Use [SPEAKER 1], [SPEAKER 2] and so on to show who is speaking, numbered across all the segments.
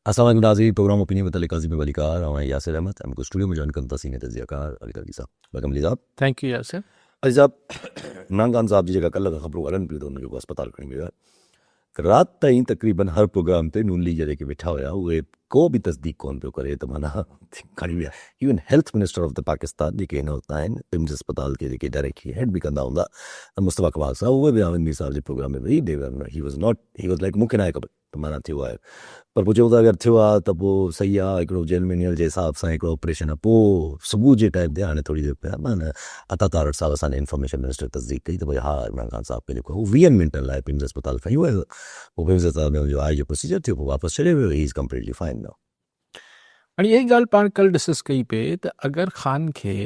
[SPEAKER 1] अस्सलाम वालेकुम नाज़रीन, प्रोग्राम ओपिनियन मतलब काज़ी में वलीकार और यासिर अहमद हमको स्टूडियो में ज्वाइन करता सीनियर तजियाकार अली तलवी साहब वेलकम अली साहब।
[SPEAKER 2] Thank you Yasir.
[SPEAKER 1] अली साहब इमरान खान साहब जी जगह कल ख़बरों वारन पे दोनों जो अस्पताल खड़ी हुई रात ताईं तकरीबन हर प्रोग्राम ते नून लीग जॾहिं वेठा हुआ उहे को बि तस्दीक कोन पियो करे त माना खणी विया। Even health minister of the Pakistan जेके हिन वक़्तु आहिनि पिम्स अस्पताल के जेके डायरेक्टली हेड बि कंदा हूंदा मुस्तफ़ा कमाल साहब उहे बि आमिर साहब जे प्रोग्राम में वेही ही वॉज़ लाइक मूंखे न आहे ख़बर त माना थियो आहे पर पोइ चऊं था अगरि थियो आहे त पोइ सही आहे हिकिड़ो जेनमिनियल जे हिसाब सां हिकिड़ो ऑपरेशन आहे। पोइ सुबुह जे टाइम ते हाणे थोरी देरि पिया माना अता तारड़ साहब असांजे इंफॉर्मेशन मिनिस्टर तस्दीक कई त भई हा इमरान खान साहब खे जेको 20 मिंटनि लाइ पिम्स अस्पताल खयो वियो पोइ पिम्स अस्पताल में जो आहे जो प्रोसीजर थियो पोइ वापसि छॾे वियो he is completely fine now.
[SPEAKER 2] हाणे यही ॻाल्हि पाण कल्ह डिस्कस कई पिए त अगरि ख़ान खे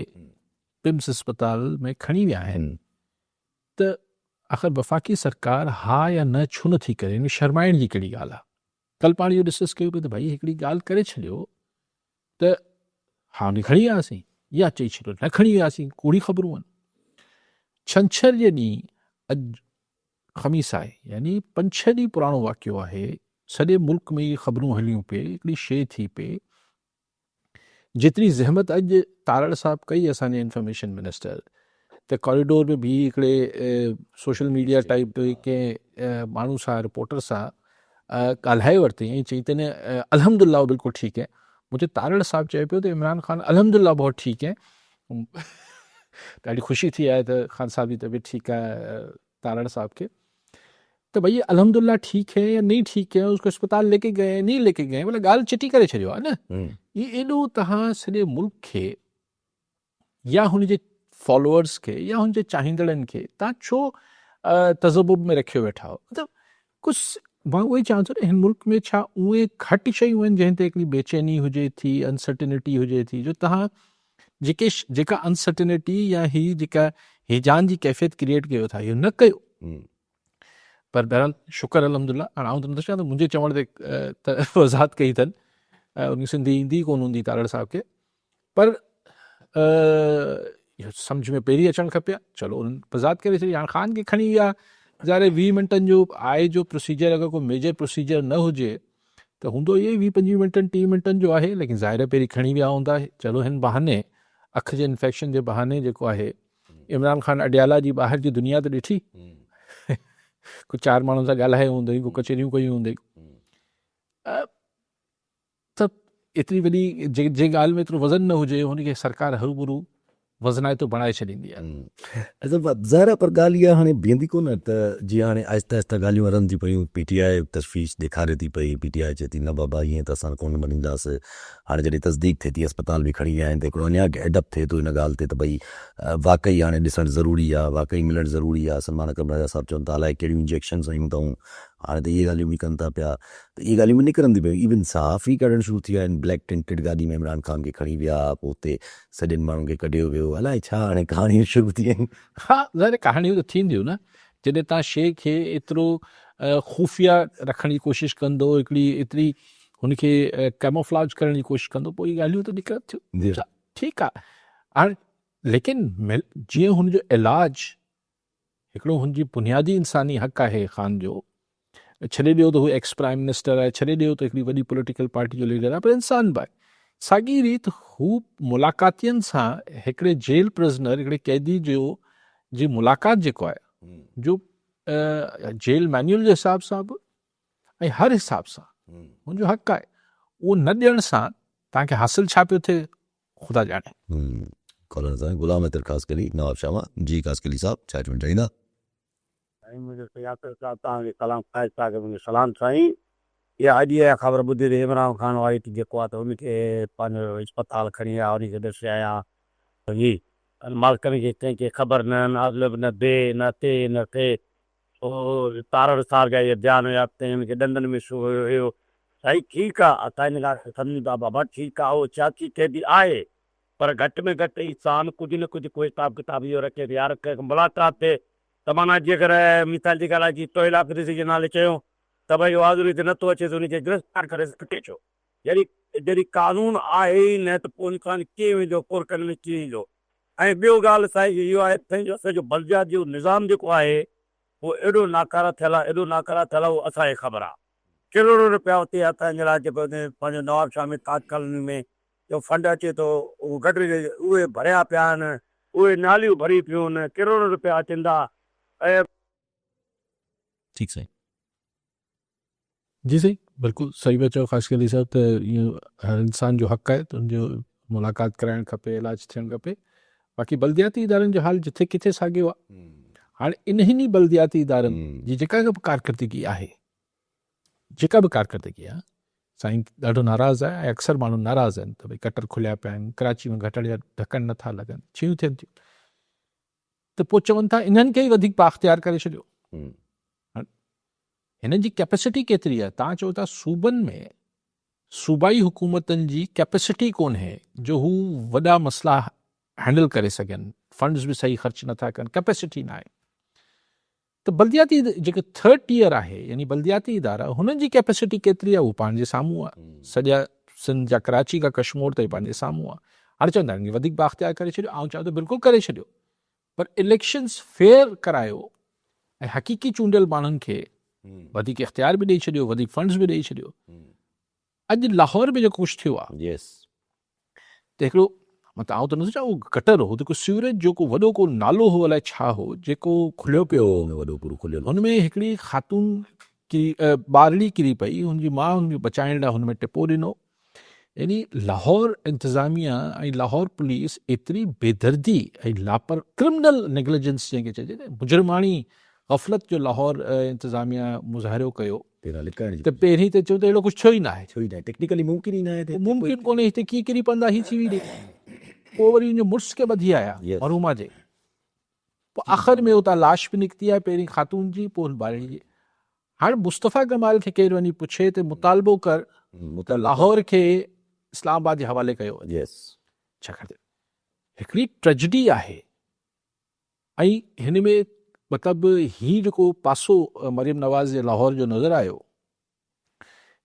[SPEAKER 2] पिम्स अस्पताल में खणी विया आहिनि त आख़िर वफ़ाक़ी सरकार हा या न छो नथी करे, हिन शर्माइण जी कहिड़ी ॻाल्हि आहे। कल्ह पाण इहो डिस्कस कयो पिए त भई हिकिड़ी ॻाल्हि करे छॾियो त हा उन खणी वियासीं या चई छॾियो न खणी वियासीं, कूड़ी ख़बरूं आहिनि। छंछर जे ॾींहुं अॼु ख़मीस आहे यानी 5-6 ॾींहं पुराणो वाक़ियो आहे, सॼे मुल्क में इहे ख़बरूं हलियूं पिए, हिकिड़ी शइ थी पिए जेतिरी ज़हमत अॼु तारड़ साहब कई असांजे इंफॉर्मेशन मिनिस्टर त कॉरिडोर में बीह हिकिड़े सोशल मीडिया टाइप कंहिं माण्हू सां रिपोर्टर सां ॻाल्हाए वरितई ऐं चई त अल्हम्दुलिल्लाह बिल्कुलु ठीकु है। मुंहिंजे तारड़ साहब चए पियो त इमरान खान अल्हम्दुलिल्लाह बहुत ठीकु है। ॾाढी ख़ुशी थी आहे त खान साहब जी तबीयत ठीकु आहे तारड़ साहब के। तो भई अल्हम्दुलिल्लाह ठीक है या नहीं ठीक है, उसको अस्पताल लेके गए नहीं लेके गए, मतलब ॻाल्हि चिटी करे छॾियो आहे न। ये एॾो तव्हां सॼे मुल्क खे या हुनजे फॉलोअर्स खे या हुनजे चाहींदड़नि खे तव्हां छो तज़बुब में रखियो वेठा हो। मतिलबु कुझु मां उहो ई चवां थो न हिन मुल्क में छा उहे घटि शयूं आहिनि जंहिं ते हिकिड़ी बेचैनी हुजे थी, अनसर्टिनिटी हुजे थी, जो तव्हां जेका अनसर्टिनिटी या ही जेका हिजान जी कैफ़ियत क्रिएट कयो था इहो न कयो। पर बहरहाल शुक्र अल्हम्दुलिल्लाह। हाणे आउं त नथो चवां त मुंहिंजे चवण ते वज़ाहत कई अथनि, उन सिंधी ईंदी कोन हूंदी तारड़ साहब खे, पर इहो सम्झ में पहिरीं अचणु खपे हा। चलो उन्हनि वज़ाहत करे छॾी, हाणे ख़ान खे खणी विया ज़ाहिर 20 मिंटनि जो आहे जो प्रोसीजर, अगरि कोई मेजर प्रोसीजर न हुजे त हूंदो इहे 20-25 मिंटनि 30 मिंटनि जो आहे, लेकिन ज़ाहिर पहिरीं खणी विया हूंदा। चलो हिन बहाने अखि जे इन्फेक्शन जे बहाने जेको आहे इमरान खान अडियाला जी ॿाहिरि जी दुनिया त ॾिठी, कुझु 4 माण्हुनि सां ॻाल्हाए हूंदई, को कचहरियूं कयूं हूंदई, त एतिरी वॾी जे ॻाल्हि में एतिरो वज़न न हुजे हुनखे सरकार हरूभरू वज़नाइतो बणाए छॾींदी आहे।
[SPEAKER 1] ज़ाहिर आहे पर ॻाल्हि इहा हाणे बीहंदी कोन त जीअं हाणे आहिस्ता आहिस्ता ॻाल्हियूं हलनि थी पयूं, PTI तशवीश ॾेखारे थी पई, PTI चए थी न बाबा ईअं त असां कोन मञींदासीं। हाणे जॾहिं तस्दीक थिए थी अस्पताल बि खणी विया आहिनि त हिकिड़ो अञा एडप थिए थो हिन ॻाल्हि ते त भई वाक़ई हाणे ॾिसणु ज़रूरी आहे, वाक़ई मिलणु ज़रूरी आहे। सलमान अकरम राजा साहब चवनि था अलाए कहिड़ियूं इंजेक्शन्स हयूं अथऊं, हाणे त इहे ॻाल्हियूं बि कनि था पिया, त इहे ॻाल्हियूं बि निकिरनि थी पियूं। इवन साफ़ ई कढणु शुरू थी विया आहिनि, ब्लैक टिंटेड गाॾी में इमरान खान खे खणी विया, पोइ हुते सॼनि माण्हुनि खे कढियो वियो, अलाए छा हाणे कहाणियूं शुरू थी आहिनि।
[SPEAKER 2] हा ज़ाहिर कहाणियूं त थींदियूं न, जॾहिं तव्हां शइ खे एतिरो ख़ुफ़िया रखण जी कोशिशि कंदो, हिकिड़ी एतिरी हुनखे कैमोफ्लाज करण जी कोशिशि कंदो, पोइ इहे ॻाल्हियूं त निकिरनि थियूं। ठीकु आहे हाणे, लेकिन जीअं हुनजो इलाज हिकिड़ो हुनजी बुनियादी इंसानी हक़ आहे ख़ान जो, छॾे ॾियो त हू एक्स प्राइम मिनिस्टर आहे, छॾे ॾियो त हिकिड़ी वॾी पॉलिटिकल पार्टी जो लीडर आहे, पर इंसान बि आहे। साॻी रीति हू मुलाक़ातियुनि सां हिकिड़े जेल प्रिज़नर, हिकिड़े कैदी जी मुलाक़ात जेको आहे जो जेल मैन्यूअल जे हिसाब सां बि ऐं हर हिसाब सां हुनजो हक़ आहे, उहो न ॾियण सां तव्हांखे हासिलु छा पियो थिए ख़ुदा ॼाणे।
[SPEAKER 1] कॉलर सां गुलाम हैदर ख़ासि करी नवाब शामा जी कासकली साहब छा चवणु चाहींदा?
[SPEAKER 3] तव्हांखे कलाम फ़ाइज़ साहब खे मुंहिंजो सलाम साईं। इहा अॼु इहा ख़बर ॿुधी त इमरान खान वारी जेको आहे त उनखे पंहिंजो अस्पताल खणी विया, उनखे ॾिसी आया ही मालिकनि खे कंहिंखे ख़बर न अगलब न बे न ते न थे, पोइ तारड़ साहब जा इहे ध्यानु हुया त हुनखे ॾंदनि में सूर हुयो। साईं ठीकु आहे, असां हिन ॻाल्हि खे सम्झूं था बाबा, ठीकु आहे उहो सियासी कैदी आहे, पर घटि में घटि इंसान कुझु न कुझु कोई हिसाब किताब इहो रखे यार कंहिं मुलाक़ात थिए त माना जेकर मिसाल जी ॻाल्हि आहे जी तोइल आफ़रीदी जे नाले चयो त भई हाज़िरी ते नथो अचे त उनखे गिरफ़्तार करे फिटे छो। जॾहिं कानून आहे ई न त पोइ इंसान कीअं वेंदो कोर्टनि में, कीअं ईंदो। ऐं ॿियो ॻाल्हि साईं इहो आहे पंहिंजो असांजो बलदियात जो निज़ाम जेको आहे उहो एॾो नाकारा थियल आहे, एॾो नाकारा थियल आहे, उहो असांखे ख़बर आहे। करोड़ों रुपया उते हथनि जे लाइ जेको पंहिंजो नवाब शाह में ताज कॉलोनी में जो फंड अचे थो उहो गटरी उहे भरिया पिया आहिनि, उहे नालियूं भरी पियूं आहिनि, करोड़ों रुपया अचनि था। ऐं
[SPEAKER 1] ठीक सही
[SPEAKER 2] जी सही, बिल्कुलु सही पिया चओ। ख़ासि करे साहब त इहो हर इंसान जो हक़ आहे त उनजो मुलाक़ात कराइणु खपे, इलाजु थियणु खपे। बाक़ी बल्दियाती इदारनि जो हाल जिथे किथे साॻियो आहे। हाणे इन्हनि बल्दियाती इदारनि जी जेका बि कारकर्दगी आहे, साईं ॾाढो नाराज़ आहे ऐं अक्सर माण्हू नाराज़ आहिनि त भई कटर खुलिया पिया आहिनि, कराची में गटर जा ढकन नथा लॻनि, छियूं थियनि थियूं, त पोइ चवनि था इन्हनि खे ई वधीक बाख़्तियार करे छॾियो। हिननि जी कैपेसिटी केतिरी आहे? तव्हां चओ था सूबनि में सूबाई हुकूमतनि जी कैपेसिटी कोन्हे जो हू वॾा मसइला हैंडल करे सघनि, फंड्स बि सही ख़र्च नथा कनि, कैपेसिटी न आहे। त बल्दियाती जेके थर्ड टियर आहे यानी बल्दियाती इदारा, हुननि जी कैपेसिटी केतिरी आहे? उहो पंहिंजे साम्हूं आहे। सॼा सिंध जा कराची खां कश्मीर ताईं पंहिंजे साम्हूं आहे। हाणे चवंदा आहिनि कि वधीक बाख़्तियार करे छॾियो। ऐं चवां त बिल्कुलु करे छॾियो, पर इलेक्शन्स फेयर करायो ऐं हक़ीक़ी चूंडियल माण्हुनि खे वधीक इख़्तियार बि ॾेई छॾियो, वधीक फंड्स बि ॾेई छॾियो। अॼु लाहौर में जेको कुझु थियो आहे,
[SPEAKER 1] यस,
[SPEAKER 2] त हिकिड़ो आउं त नथो चाहियां उहो गटर हो, जेको सीवरेज जो को वॾो को नालो हो, अलाए छा हो, जेको खुलियो पियो,
[SPEAKER 1] वॾो पूरो खुलियल
[SPEAKER 2] हुनमें हिकिड़ी ख़ातून ॿारड़ी किरी पई, हुनजी माउ हुनखे बचाइण लाइ हुनमें टिपो ॾिनो। यानी लाहौर इंतिज़ामिया ऐं लाहौर पुलिस एतिरी बेदर्दी ऐं लापर क्रिमिनल नेग्लिजेंस जंहिंखे चइजे न, मुजरमाणी ग़फ़लत जो लाहौर इंतिज़ामिया मुज़ाहिरो कयो। त पहिरीं त चयो त अहिड़ो कुझु थियो ई न आहे,
[SPEAKER 1] टेक्निकली मुमकिन ई न आहे,
[SPEAKER 2] मुमकिन कोन्हे, हिते कीअं किरी पवंदा ही थी हुई। पोइ वरी हुनजे मुड़ुस खे ॿधी आया मरूमा जे, पोइ आख़िर में उतां लाश बि निकिती आहे, पहिरीं ख़ातून जी, पोइ ॿारड़ी जी। हाणे मुस्तफ़ा कमाल खे केरु वञी पुछे त मुतालबो कर त लाहौर खे इस्लामाबाद जे हवाले कयो। छाकाणि हिकिड़ी ट्रेजिडी आहे। ऐं हिन में मतिलबु हीउ जेको पासो मरियम नवाज़ जे लाहौर जो नज़र आयो,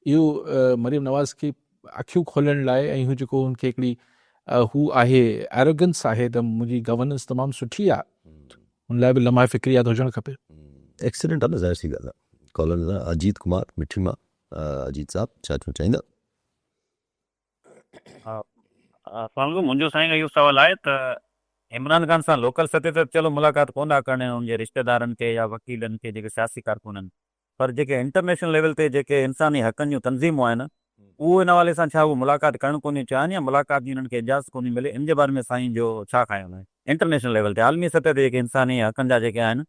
[SPEAKER 2] इहो मरियम नवाज़ खे अखियूं खोलण लाइ, ऐं हू जेको हुनखे हिकिड़ी हू आहे एरोगेंस आहे त मुंहिंजी गवर्नेंस तमामु सुठी आहे, हुन लाइ बि लम्हा फ़िक्रियात हुजणु खपे।
[SPEAKER 1] एक्सीडेंट आहे न, ज़ाहिर सी ॻाल्हि आहे। कॉलर अजीत कुमार मिठी मां, अजीत साहब छा चवणु चाहींदा?
[SPEAKER 3] मुंहिंजो साईं इहो सुवाल आहे त इमरान ख़ान सां लोकल सतह ते चलो मुलाक़ात कोन था करणु हुनजे रिश्तेदारनि खे या वकीलनि खे, जेके सियासी कारकुननि, पर जेके इंटरनेशनल लेवल ते जेके इंसानी हक़नि जूं तंज़ीमूं आहिनि, उहो इन हवाले सां छा उहो मुलाक़ात करणु कोन्हे चाहिनि या मुलाक़ात जी हिननि खे इजाज़त कोन्हे मिले? इन जे बारे में साईं जो छा ख़्यालु आहे? इंटरनेशनल लेवल ते, आलमी सतह ते जेके इंसानी हक़नि जा जेके आहिनि,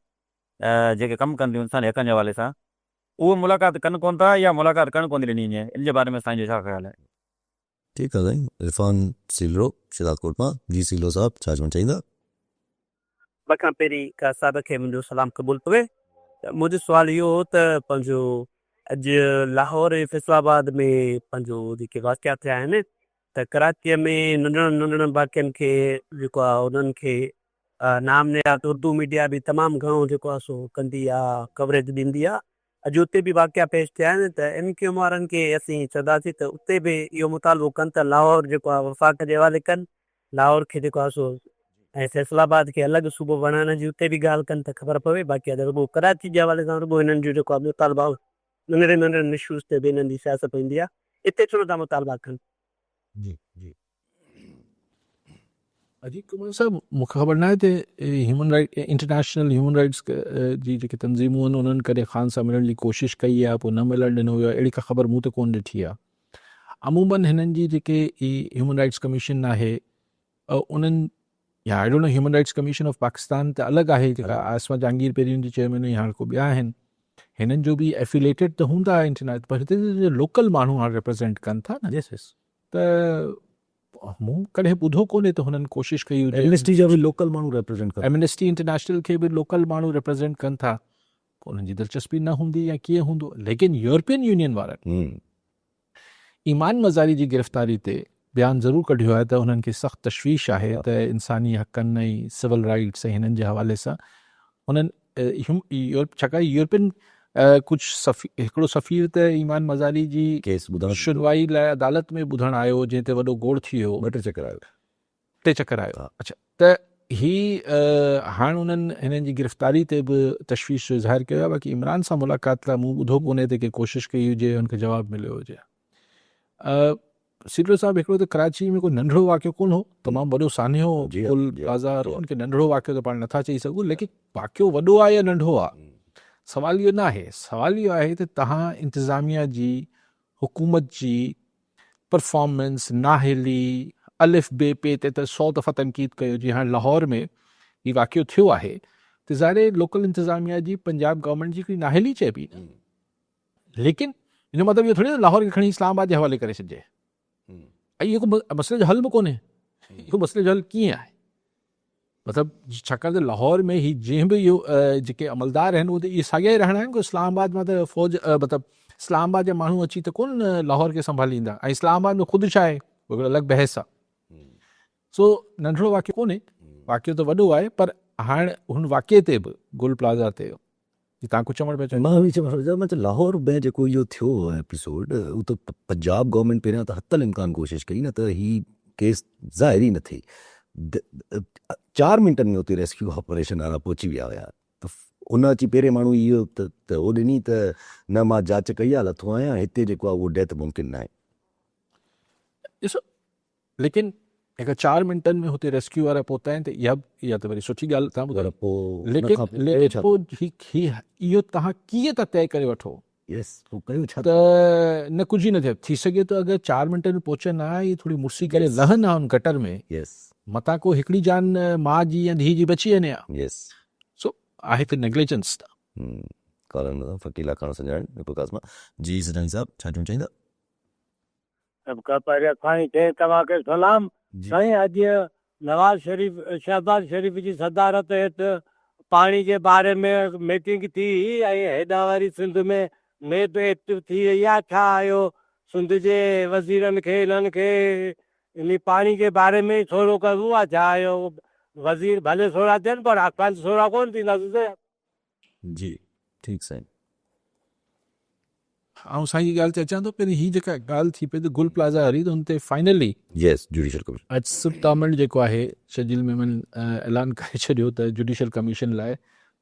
[SPEAKER 3] जेके कमु कनि थियूं इंसानी हक़नि जे हवाले सां, उहो मुलाक़ात कनि कोन था या मुलाक़ात करणु कोन थी ॾिनी वञे? इन जे बारे में साईं जो छा ख़्यालु आहे?
[SPEAKER 1] ठीकु आहे साईं। इरफान सीलरो शिदातकोट मां। जी सीलो साहब छा चवणु चाहींदा?
[SPEAKER 4] खां पहिरीं का साहिब खे मुंहिंजो सलाम क़बूल पवे। मुंहिंजो सुवालु इहो हो त पंहिंजो अॼु लाहौर ऐं फैसलाबाद में पंहिंजो जेके वाक़िया थिया आहिनि, त कराचीअ में नंढड़नि वाक़िअनि खे जेको आहे उन्हनि खे नाम निहात उर्दू मीडिया बि तमामु घणो जेको आहे सो कंदी आहे, कवरेज ॾींदी आहे। अॼु उते बि वाक़िया पेश थिया आहिनि, त MQM वारनि खे असीं चवंदासीं त उते बि इहो मुतालबो कनि त लाहौर जेको आहे वफ़ाक़ जे हवाले कनि, लाहौर खे जेको आहे सो ऐं फैसलाबाद खे अलॻि सूबो बणाइण जी उते बि ॻाल्हि कनि त ख़बर पवे। बाक़ी अगरि रुॻो कराची जे हवाले सां रुॻो हिननि जो जेको आहे मुतालबा नंढड़े इशूज़ ते बि हिननि जी सियासत ईंदी आहे, हिते छो नथा मुतालबा कनि?
[SPEAKER 1] जी जी
[SPEAKER 2] अजीत कुमार साहब, मूंखे ख़बर न आहे त human right international human rights जी जेके तंज़ीमूं आहिनि उन्हनि कॾहिं ख़ान सां मिलण जी कोशिशि कई आहे, पोइ न मिलणु ॾिनो वियो आहे, अहिड़ी का ख़बर मूं त कोन ॾिठी आहे। अमूमन हिननि जी जेके ह्यूमन राइट्स कमीशन आहे, उन्हनि या I don't know, human rights commission of Pakistan त अलॻि आहे, जेका आसमा जहांगीर पहिरीं हुनजी चेयरमैन हुई, हाणे को ॿिया आहिनि, हिननि जो बि एफिलेटेड त हूंदा आहे इंटरनेट, पर हिते लोकल माण्हू हाणे रिप्रेज़ेंट कनि था न। त मूं कॾहिं ॿुधो कोन्हे त हुननि कोशिशि कई हुजे।
[SPEAKER 1] एमनेस्टी जा बि लोकल माण्हू रिप्रेज़ेंट कनि,
[SPEAKER 2] एमनेस्टी इंटरनेशनल खे बि लोकल माण्हू रिप्रेज़ेंट कनि था, उन्हनि जी दिलचस्पी न हूंदी या कीअं हूंदो। लेकिन यूरोपियन यूनियन वारनि ईमान मज़ारी जी गिरफ़्तारी ते बयानु ज़रूरु कढियो आहे त उन्हनि खे सख़्तु तशवीश आहे त इंसानी हक़नि ऐं सिविल राइट्स ऐं हिननि जे हवाले सां उन्हनि छाकाणि यूरोपियन कुझु हिकिड़ो सफ़ीर त ईमान मज़ारी जी
[SPEAKER 1] केस ॿुधण
[SPEAKER 2] सुनवाई लाइ अदालत में ॿुधणु आयो, जंहिं ते वॾो गोड़ थी वियो,
[SPEAKER 1] 2 चकर आयो।
[SPEAKER 2] 3 चकर आयो। अच्छा, त हाणे उन्हनि हिननि जी गिरफ़्तारी ते बि तशवीश जो इज़हार कयो आहे। बाक़ी इमरान सां मुलाक़ात लाइ मूं ॿुधो कोन्हे त की कोशिशि कई हुजे, हुनखे जवाबु मिलियो हुजे। सीडो साहिबु हिकिड़ो त कराची में कोई नंढिड़ो वाक़ियो कोन हो, तमामु वॾो सान्हो
[SPEAKER 1] जी,
[SPEAKER 2] पुल
[SPEAKER 1] जी,
[SPEAKER 2] प्लाज़ा,
[SPEAKER 1] जी।
[SPEAKER 2] उनखे नंढिड़ो वाक़ियो त पाण नथा चई सघूं, लेकिन वाक़ियो वॾो आहे या नंढो आहे, सवाल इहो न आहे। सवाल इहो आहे त तव्हां इंतिज़ामिया जी, हुकूमत जी परफॉर्मेंस, नाहिली, अलिफ बे पे ते त 100 दफ़ा तनक़ीद कयो। जीअं हाणे लाहौर में हीउ वाक़ियो थियो आहे त ज़ाहिर लोकल इंतिज़ामिया जी पंजाब गवर्नमेंट जी हिकिड़ी नाहिली चइबी न, लेकिन हिन मतिलबु इहो थोरी न लाहौर खे खणी इस्लामाबाद जे हवाले करे छॾिजे। ऐं इहो को मसइले जो हल बि कोन्हे। इहो मसइले जो हल कीअं आहे? मतिलबु छाकाणि त लाहौर में ही जीअं बि इहो जेके अमलदार आहिनि उहे त इहे साॻिया ई रहणा आहिनि। को इस्लामाबाद मां त फ़ौज मतिलबु इस्लामाबाद जा माण्हू अची त कोन लाहौर खे संभालींदा, ऐं इस्लामाबाद में ख़ुदि छा आहे उहो अलॻि बहस आहे। सो नंढिड़ो वाक़ियो कोन्हे, वाक़ियो त वॾो आहे। पर हाणे हुन वाक़िए ते बि गुल प्लाज़ा ते तव्हां कुझु चवणु पिया चाहियो?
[SPEAKER 1] मां बि चवणु चाहियां, मतलब लाहौर में जेको इहो थियो एपिसोड, उहो त पंजाब गवर्नमेंट पहिरियां त हतल इम्कान कोशिशि कई न त ही केस ज़ाहिर ई न थिए। 4 मिंटनि में उते रेस्क्यू ऑपरेशन वारा पहुची विया हुया। त उन अची पहिरें माण्हू इहो त उहो ॾिनी त न मां जांच कई आहे, लथो आहियां, हिते जेको आहे उहो डेथ मुमकिन न आहे।
[SPEAKER 2] ॾिसो, लेकिन हिकु 4 मिंटनि में हुते रेस्क्यू वारा पहुता आहिनि त इहा त वरी सुठी ॻाल्हि तव्हां
[SPEAKER 1] पर
[SPEAKER 2] ॿुधायो।
[SPEAKER 1] पोइ
[SPEAKER 2] लेकिन पोइ इहो तव्हां कीअं था तइ करे वठो
[SPEAKER 1] यस पोइ कयो छा?
[SPEAKER 2] त न कुझु ई न थिए। थी सघे थो अगरि 4 मिंटनि में पहुचनि हा, इहे थोरी मुसी करे लहनि हा उन गटर में,
[SPEAKER 1] यस
[SPEAKER 2] मतां को हिकिड़ी जान माउ जी या धीउ जी बची वञे हा।
[SPEAKER 1] यस
[SPEAKER 2] सो आहे त नेग्लिजेंस।
[SPEAKER 1] कॉलर फ़कीला खान संजाण प्रकाश मां जी सजानी साहब छा चवणु चाहींदा?
[SPEAKER 3] सबका पहिरियों साईं खे तव्हांखे सलाम। साईं अॼु नवाज़ शरीफ़ शहबाज़ शरीफ़ जी सदारत हेठि पाणी जे बारे में मीटिंग थी, ऐं हेॾां वरी सिंध में नेट थी वई आहे। छा आयो सिंध जे वज़ीरनि खे इन्हनि खे इन पाणी जे बारे में थोरो करिणो आहे। छा आयो वज़ीर भले थोरा थियनि पर असां थोरा कोन थींदासीं।
[SPEAKER 1] जी ठीकु साईं।
[SPEAKER 2] ऐं साईं जी ॻाल्हि ते अचां थो, पहिरीं हीअ जेका ॻाल्हि थी पई त गुल प्लाज़ा हरी, त हुन ते फाइनली
[SPEAKER 1] यस जुडिशियल कमीशन
[SPEAKER 2] आसिफ तामल जेको आहे शजील मेमन ऐलान करे छॾियो त जुडिशियल कमीशन लाइ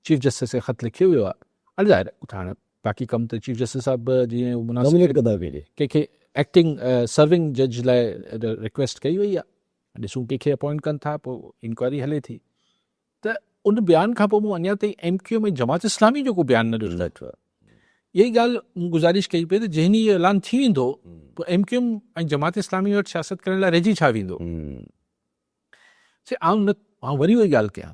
[SPEAKER 2] चीफ जस्टिस खे ख़त लिखियो वियो आहे। हल ज़ाहिर हाणे बाक़ी कमु त चीफ जस्टिस साहिबु जीअं मुनासिब
[SPEAKER 1] नॉमिनेट कंदा वेंदे
[SPEAKER 2] कंहिंखे एक्टिंग सर्विंग जज लाइ रिक्वेस्ट कई वई आहे। ॾिसूं कंहिंखे अपॉइंट कनि था, पोइ इंक्वायरी हले थी। त उन बयान खां पोइ मूं अञा ताईं MQ में जमात इस्लामी जो को बयानु न ॾिठो। इहा ई ॻाल्हि मूं गुज़ारिश कई पई त जंहिं ॾींहुं इहो ऐलान थी वेंदो पोइ MQ ऐं जमात इस्लामी वटि सियासत करण लाइ रहिजी छा वेंदो। आउं वरी उहा ॻाल्हि कयां,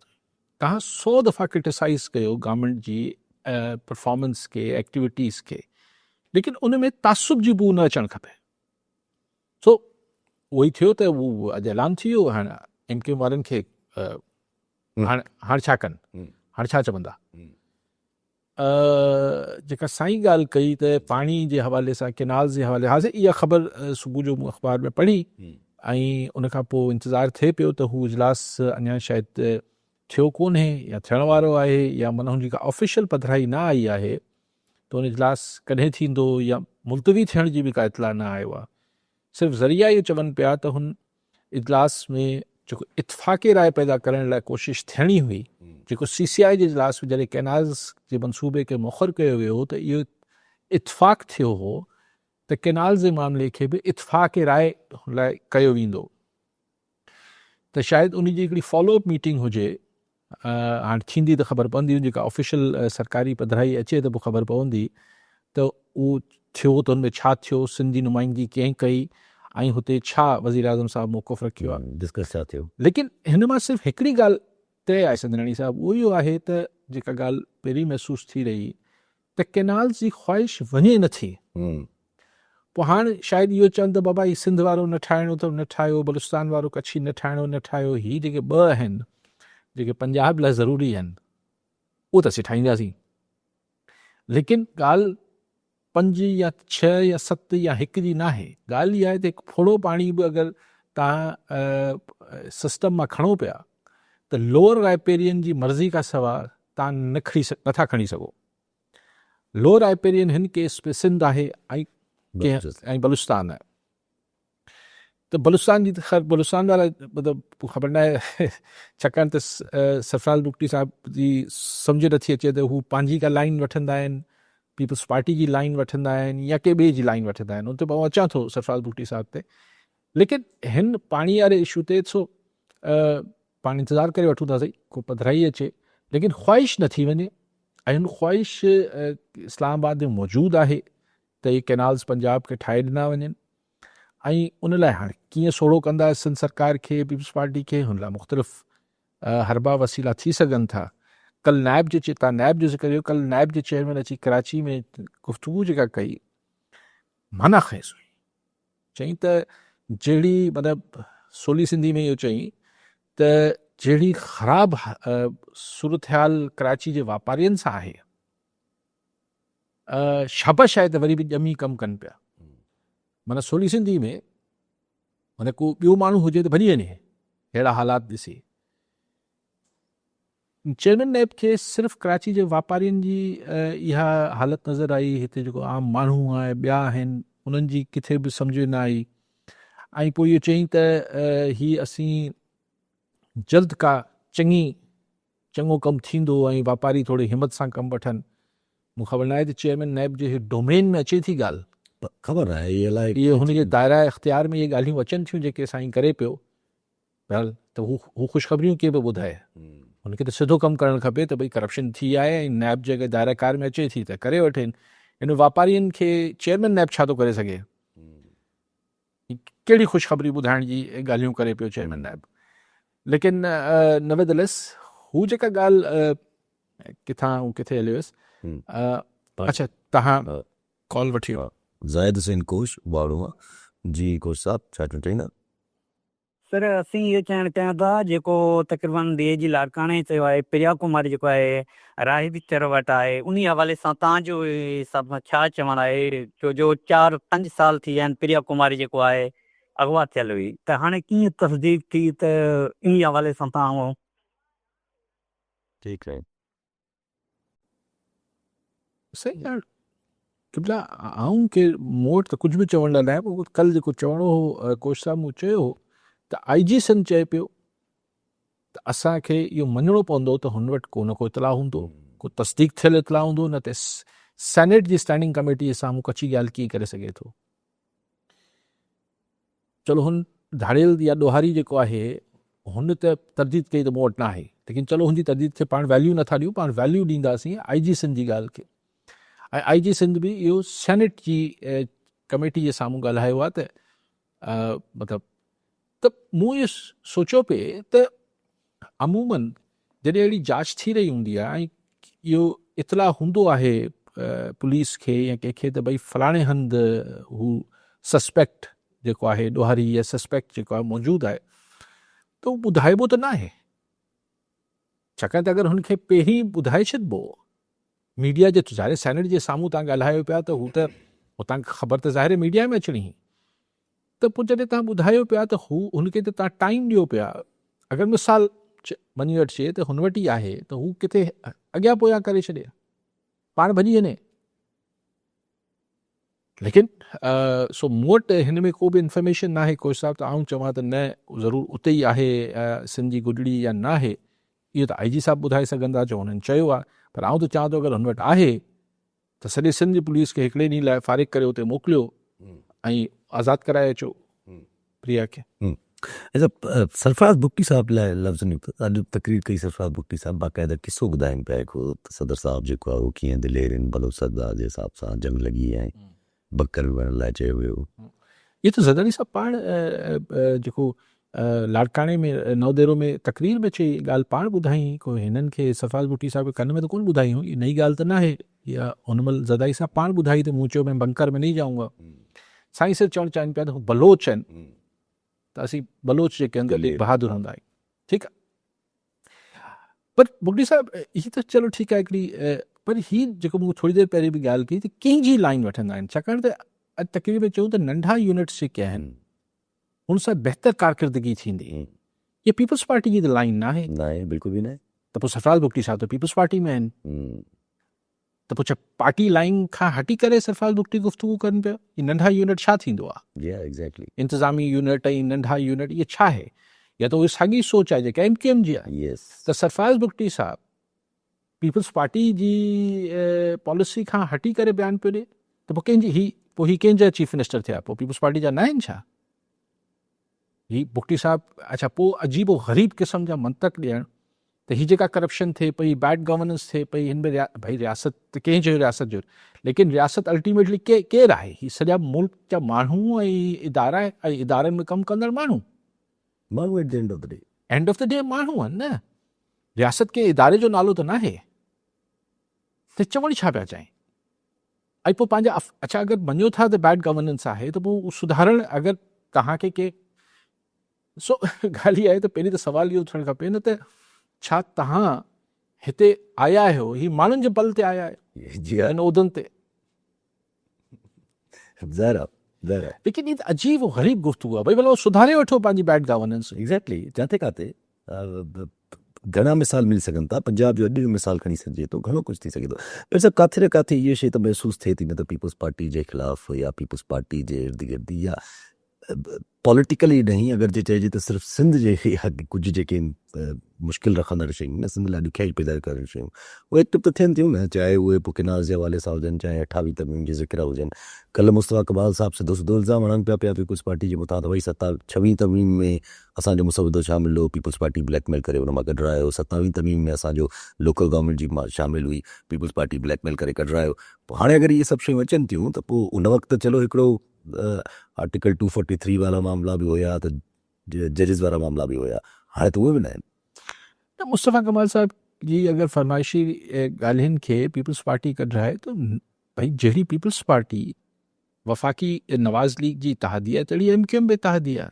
[SPEAKER 2] तव्हां 100 दफ़ा क्रिटिसाइज़ कयो गवर्नमेंट जी परफॉर्मेंस खे, एक्टिविटीज़ खे, लेकिन उन में तासुब जी बू न अचणु खपे। सो उहो ई थियो त उहो अॼु ऐलान थी वियो। हाणे MQ वारनि खे हाणे छा कनि, हाणे छा चवंदा। जेका साईं ॻाल्हि कई त पाणी जे हवाले सां, केनाल जे हवाले, हाज़िर इहा ख़बर सुबुह जो मूं अख़बार में पढ़ी, ऐं उनखां पोइ इंतज़ारु थिए पियो त हू इजलास अञा शायदि थियो कोन्हे या थियण वारो आहे, या माना हुनजी का ऑफिशियल पधिराई न आई आहे त हुन इजलास कॾहिं थींदो या मुलतवी थियण जी बि का इतला न आयो आहे। सिर्फ़ु ज़रिया इहो चवनि पिया त हुन इजलास में जेको इतफ़ाक़ी राय पैदा करण लाइ कोशिशि थियणी हुई, जेको CCI जे इजलास में जॾहिं कैनाल्स जे मनसूबे खे मुखर कयो वियो हो, त इहो इतफ़ाक़ थियो हो त कैनाल जे मामले खे बि इतफ़ाक़ी राय लाइ कयो वेंदो। त शायदि उन जी हिकिड़ी फॉलोअप मीटिंग हुजे, हाणे थींदी त ख़बर पवंदी, जेका ऑफिशियल सरकारी पधिराई अचे त पोइ ख़बर पवंदी त उहो थियो त हुनमें छा थियो, सिंधी नुमाइंदगी कंहिं कई, ऐं हुते छा वज़ीर आज़म साहिबु मौक़ुफ़ रखियो आहे,
[SPEAKER 1] डिस्कस छा थियो।
[SPEAKER 2] लेकिन हिन मां सिर्फ़ु हिकिड़ी ॻाल्हि तय आहे संदराणी साहिबु, उहो इहो आहे त जेका ॻाल्हि पहिरीं महसूसु थी रही त कैनाल जी ख़्वाहिश वञे नथी। पोइ हाणे शायदि इहो चवनि त बाबा हीउ सिंध वारो न ठाहिणो अथव, न ठाहियो, बलुस्तान वारो कच्छी न ठाहिणो, न ठाहियो, हीअ जेके 2 आहिनि जेके पंजाब लाइ ज़रूरी आहिनि उहो त असीं ठाहींदासीं। लेकिन ॻाल्हि 5 या 6 या 7 या 1 जी न आहे। ॻाल्हि इहा आहे त हिकु फोड़ो पाणी बि अगरि तव्हां सिस्टम मां खणो पिया त लोअर राइपेरियन जी मर्ज़ी खां सवाइ तव्हां नथा खणी सघो। लोअर राइपेरियन हिन केस पे सिंध आहे ऐं बलुस्तान आहे। त त बलूचिस्तान जी त ख़ैर बलूचिस्तान वारा मतिलबु ख़बर न आहे छाकाणि त सरफराज़ बुगटी साहब जी सम्झ नथी अचे त हू पंहिंजी का लाइन वठंदा आहिनि, पीपल्स पार्टी जी लाइन वठंदा आहिनि या के ॿिए जी लाइन वठंदा आहिनि। उन ते मां अचां थो सरफराज़ बुगटी साहब ते, लेकिन हिन पाणी वारे इशू ते सो पाण इंतज़ारु करे वठूं था, सही को पधराई अचे, लेकिन ख़्वाहिश न थी वञे। ऐं हुन ख़्वाहिश इस्लामाबाद में मौजूदु आहे त इहे कैनाल्स पंजाब खे ठाहे ॾिना वञनि, ऐं उन लाइ हाणे कीअं सोड़ो कंदा सिंध सरकार खे, पीपल्स पार्टी खे, हुन लाइ मुख़्तलिफ़ हरबा वसीला थी सघनि था। कल नायब जे तव्हां नायब जो ज़िक्र कयो, कल नायब जे चेयरमैन अची कराची में गुफ़्तगू जेका कई माना ख़ैस हुई, चई त जहिड़ी मतिलबु सोली सिंधी में इहो चई त जहिड़ी ख़राबु सूरत हाल कराची जे वापारियुनि सां आहे, शाबश आहे त वरी बि ॼमी कमु कनि पिया। माना सोली सिंधी में माना को ॿियो माण्हू हुजे त भॼी वञे अहिड़ा हालात ॾिसी। चेयरमैन नैब खे सिर्फ़ु कराची जे वापारियुनि जी इहा हालत नज़र आई, हिते जेको आम माण्हू आहे, ॿिया आहिनि, उन्हनि जी किथे बि सम्झ न आई। ऐं पोइ इहो चई त हीअ असीं जल्द का चङो कमु थींदो ऐं वापारी थोरी हिमत सां कमु वठनि। मूंखे ख़बर न आहे त चेयरमैन नैब जे डोमेन में अचे थी ॻाल्हि,
[SPEAKER 1] ख़बर आहे इहे अलाए
[SPEAKER 2] इहे हुनजे दायरा इख़्तियार में इहे ॻाल्हियूं अचनि थियूं जेके साईं करे पियो। बहरहाल त हू ख़ुशख़बरियूं कीअं बि ॿुधाए, हुनखे त सिधो कमु करणु खपे त भई करप्शन थी आहे ऐं नैब जे अगरि दायरा कार में अचे थी त करे वठेनि। हिन वापारियुनि खे चेयरमैन नैब छा थो करे सघे, कहिड़ी ख़ुशख़बरी ॿुधाइण जी ॻाल्हियूं करे पियो चेयरमैन नैब। लेकिन नवेदलेस हू जेका ॻाल्हि किथां किथे हली वियुसि। अच्छा तव्हां कॉल वठी वियो
[SPEAKER 1] ज़ाहिद हुसैन कोश वाड़ो जी। कोश साहब छा चवंदा?
[SPEAKER 3] सर असीं इहो चवणु चाहियूं था, जेको तक़रीबन ॾींहं जी लाड़काणे चयो आहे, प्रिया कुमारी जेको आहे राही पिक्चर वटि आहे, उन हवाले सां तव्हांजो हिसाब सां छा चवणु आहे? छो जो 4-5 साल थी विया आहिनि प्रिया कुमारी जेको आहे अगवा थियल हुई, त हाणे कीअं तस्दीक थी, त इन हवाले सां तव्हां
[SPEAKER 1] ठीकु आहे।
[SPEAKER 2] सही ॻाल्हि किबला आऊं के मूं वटि त कुझु बि चवण लाइ न, कल्ह जेको चवणो हो कोच साहब मूं चयो त IG सिंध चए पियो त असांखे इहो मञिणो पवंदो त हुन वटि को न को इतलाउ हूंदो, को तस्दीक थियल इतलाउ हूंदो, न त सेनेट जी स्टैंडिंग कमेटी जे साम्हूं कची ॻाल्हि कीअं करे सघे थो। चलो हुन धाड़ियल या ॾोहारी जेको आहे हुन त तरदीद कई त मूं वटि न आहे, लेकिन चलो हुनजी तरदीद खे पाण वैल्यू नथा ॾियूं, पाण वैल्यू ॾींदासीं IG सिंध जी ॻाल्हि खे। ऐं IG सिंध बि इहो सेनेट जी कमेटी जे साम्हूं ॻाल्हायो आहे त मतिलबु त मूं इहो सोचियो पिए त अमूमन जॾहिं अहिड़ी जांच थी रही हूंदी आहे ऐं इहो इतला हूंदो आहे पुलिस खे या कंहिंखे त भई फलाणे हंधि हू सस्पेक्ट जेको आहे ॾोहारी या सस्पेक्ट जेको आहे मौजूदु आहे, त उहो ॿुधाइबो त न आहे। छाकाणि त अगरि हुनखे पहिरीं ॿुधाए छॾिबो मीडिया जे ज़ाहिर सेनेट जे साम्हूं तव्हां ॻाल्हायो पिया त हू त हुतां ख़बर त ज़ाहिर मीडिया में अचणी, त पोइ जॾहिं तव्हां ॿुधायो पिया त हू हुनखे त तव्हां टाइम ॾियो पिया। अगरि मिसाल मञी वठिजे त हुन वटि ई आहे त हू किथे अॻियां पोयां करे छॾे, पाण भॼी वञे। लेकिन सो मूं वटि हिन में को बि इंफॉर्मेशन न आहे कोच साहब, त आऊं चवां त न ज़रूरु उते ई आहे सिंध जी गुॾड़ी या न आहे, इहो त IG साहब ॿुधाए सघंदा जो हुननि चयो आहे। पर आऊं त चवां थो अगरि हुन वटि आहे त सॼे सिंध जी पुलिस खे हिकिड़े ॾींहं लाइ फ़ारिग करे उते मोकिलियो ऐं आज़ादु कराए अचो प्रिया खे।
[SPEAKER 1] अच्छा सरफराज़ बुगटी साहब लाइ लफ़्ज़ निकितो, अॼु तकरीर कई सरफराज़ बुगटी साहब बाक़ाइदा किसो ॿुधाइनि पिया को सदर साहब जेको आहे उहो कीअं दिलेर आहिनि, बलोच सरदार जे हिसाब सां जंग लॻी ऐं बकर वण लाइ चयो वियो।
[SPEAKER 2] इहो त ज़रदारी साहब पाण जेको लाड़काणे में नवदेरो में तकरीर में चई ॻाल्हि पाण ॿुधाई, को हिननि खे सरफराज़ बुगटी साहब कन में त कोन ॿुधाई हुई, इहा नई ॻाल्हि त न आहे, इहा हुन महिल ज़रदारी साहब पाण ॿुधाई त मूं चयो मैं बंकर में नहीं जाऊंगा। साईं सिर्फ़ु चवणु चाहिनि पिया त हू बलोच आहिनि, त असीं बलोच जेके आहिनि बहादुर हूंदा आहियूं, ठीकु आहे। पर बुगटी साहब हीअ त चलो ठीकु आहे हिकिड़ी, पर हीअ जेको मूं थोरी देरि पहिरीं बि ॻाल्हि कई त कंहिंजी लाइन वठंदा आहिनि, छाकाणि त अॼु तकरीर में चयूं त नंढा यूनिट्स जेके आहिनि हुन सां बहितर कारकिरदगी थींदी। इहा पीपल्स पार्टी जी त लाइन न आहे,
[SPEAKER 1] बिल्कुलु बि न आहे।
[SPEAKER 2] त पोइ सरफराज़ बुगटी साहब त पीपल्स पार्टी में आहिनि। त पोइ छा पार्टी लाइन खां हटी करे सरफराज़ बुगटी गुफ़्तगू कनि पिया? ही नंढा यूनिट छा थींदो आहे?
[SPEAKER 1] एग्जैक्टली
[SPEAKER 2] इंतिज़ामी यूनिट ऐं नंढा यूनिट इहे छा आहे? या त उहे साॻी सोच आहे जेका MQM जी आहे।
[SPEAKER 1] यस
[SPEAKER 2] त सरफराज़ बुगटी साहब पीपल्स पार्टी जी पॉलिसी खां हटी करे बयानु पियो ॾिए, त पोइ कंहिंजा चीफ मिनिस्टर थिया? पोइ पीपल्स पार्टी जा न आहिनि छा? ही बुगटी साहब अच्छा पोइ अजीबो ग़रीब क़िस्म जा मंतक ॾियणु त ही जेका करप्शन थिए पई, बैड गवर्नेंस थिए पई, हिन में भाई रियासत त कंहिं चयो रियासत जो, लेकिन रियासत अल्टीमेटली केरु आहे? ही सॼा मुल्क जा माण्हू ऐं इदारा ऐं इदारनि में कमु कंदड़ माण्हू
[SPEAKER 1] at the end of the day
[SPEAKER 2] end of the day माण्हू आहिनि न। रियासत के इदारे जो नालो त न आहे, त चवण छा पिया चाहिनि? ऐं पोइ पंहिंजा अच्छा अगरि मञो था त बैड गवर्नेंस आहे त पोइ सुधारणु अगरि तव्हांखे के सो ॻाल्हि इहा आहे त पहिरीं त सुवाल इहो थियणु खपे न त छा तव्हां हिते आया आहियो ही माण्हुनि जे बल ते आया आहियो
[SPEAKER 1] जी हाँ
[SPEAKER 2] हिन उहिदनि ते?
[SPEAKER 1] ज़रा
[SPEAKER 2] लेकिन ये अजीब और गरीब गुफ्तगू आहे भई भला सुधारे वठो पंहिंजी बैड गवर्नेंस।
[SPEAKER 1] एग्जैक्टली जाते काथे घणा मिसाल मिली सघनि था। पंजाब जो अॼु जो मिसाल खणी सघिजे थो, घणो कुझु थी सघे थो। पर सभु काथे न काथे इहा शइ त महसूसु थिए थी न त पीपल्स पार्टी जे ख़िलाफ़ु या पीपल्स पार्टी जे इर्द गिर्द या पॉलिटिकली नहीं अगर जे चइजे त सिर्फ़ु सिंध जे कुझु जेके मुश्किल रखंदड़ शयूं न सिंध लाइ ॾुखियाई पैदा करण शयूं उहे एक्टिव त थियनि थियूं न, चाहे उहे पोइ किनार जे हवाले सां हुजनि, चाहे 28 तरमीम जे ज़िक्र हुजनि। कल्ह मुस्तफ़ा कमाल साहब सिधो सिधो इल्ज़ाम हणनि पिया पीपल्स पार्टी जे मथां त भई 26 तरमीम में असांजो मुसवदो शामिल हो, पीपल्स पार्टी ब्लैकमेल करे उन मां कढरायो। 27 तरमीम में असांजो लोकल गवर्नमेंट जी शामिल हुई, पीपल्स पार्टी ब्लैकमेल करे कढरायो। पोइ हाणे अगरि इहे सभु शयूं अचनि थियूं त पोइ उन वक़्तु चलो हिकिड़ो आर्टिकल 243 वारा मामला बि हुया त जजिस वारा मामला बि हुया, हाणे त उहे बि न आहिनि।
[SPEAKER 2] त मुस्तफ़ा कमाल साहब जी अगरि फरमाइशी ॻाल्हियुनि खे पीपल्स पार्टी कढराए त भई जहिड़ी पीपल्स पार्टी वफ़ाक़ी नवाज़ लीग जी इत्तेहादी आहे तहिड़ी MQM बि इत्तेहादी आहे।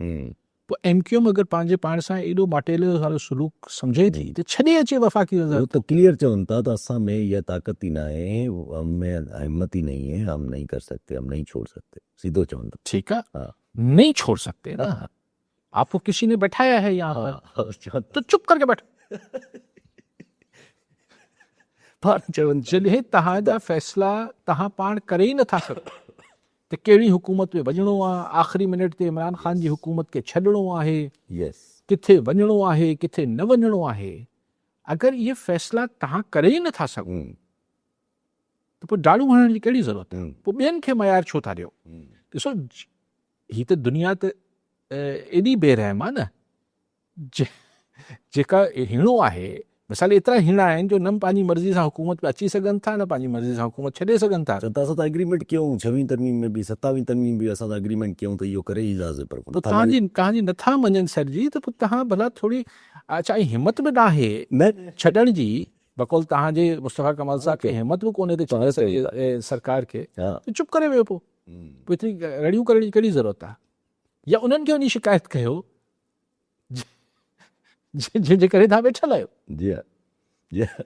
[SPEAKER 2] पोइ MQM अगरि पंहिंजे पाण सां एॾो माटेले वारो सुलूक सम्झे थी त छॾे अचे वफ़ाक़ी
[SPEAKER 1] वो
[SPEAKER 2] वज़ारत।
[SPEAKER 1] तो क्लियर चवनि था त असां में यह ताकत ही ना है, हम में हिम्मत ही नहीं है, हम नहीं कर सकते, हम नहीं छोड़ सकते, सीधो चवनि था।
[SPEAKER 2] ठीक है,
[SPEAKER 1] हाँ।
[SPEAKER 2] नहीं छोड़ सकते ना, आपको किसी ने बैठाया है यहाँ पर तो चुप करके बैठो। जॾहिं तव्हांजा फ़ैसिला तव्हां पाण करे ई नथा सघो त कहिड़ी हुकूमत में वञिणो आहे, आख़िरी मिनट ते इमरान ख़ान जी हुकूमत खे छॾिणो आहे,
[SPEAKER 1] यस
[SPEAKER 2] किथे वञिणो आहे, किथे न वञिणो आहे, अगरि इहे फ़ैसिला तव्हां करे ई नथा सघो त पोइ डाड़ू हणण जी कहिड़ी ज़रूरत आहे? पोइ ॿियनि खे मयार छो था ॾियो? ॾिसो हीअ त दुनिया त एॾी बेरहम आहे न, जेका हीणो आहे मिसाल एतिरा हीणा आहिनि जो न पंहिंजी मर्ज़ी सां हुकूमत में अची सघनि था, न पंहिंजी मर्ज़ी सां हुकूमत छॾे सघनि था।
[SPEAKER 1] त असां त एग्रीमेंट कयूं 26 तरमीम में बि 27 तरमीम बि असां त एग्रीमेंट कयूं त इहो करे ई इजाज़त पर
[SPEAKER 2] पोइ तव्हांजी नथा मञनि सर जी, त पोइ तव्हां भला थोरी अच्छा हिमत बि न आहे छॾण जी, बक़ौल तव्हांजे मुस्तफ़ा कमाल साहब खे हिमत बि कोन्हे त छॾे सरकार खे, चुप करे वियो। पोइ एतिरी रड़ियूं करण जी कहिड़ी ज़रूरत आहे? या उन्हनि खे वञी शिकायत कयो जंहिंजे करे तव्हां वेठल आहियो।
[SPEAKER 1] जी हा जी हा।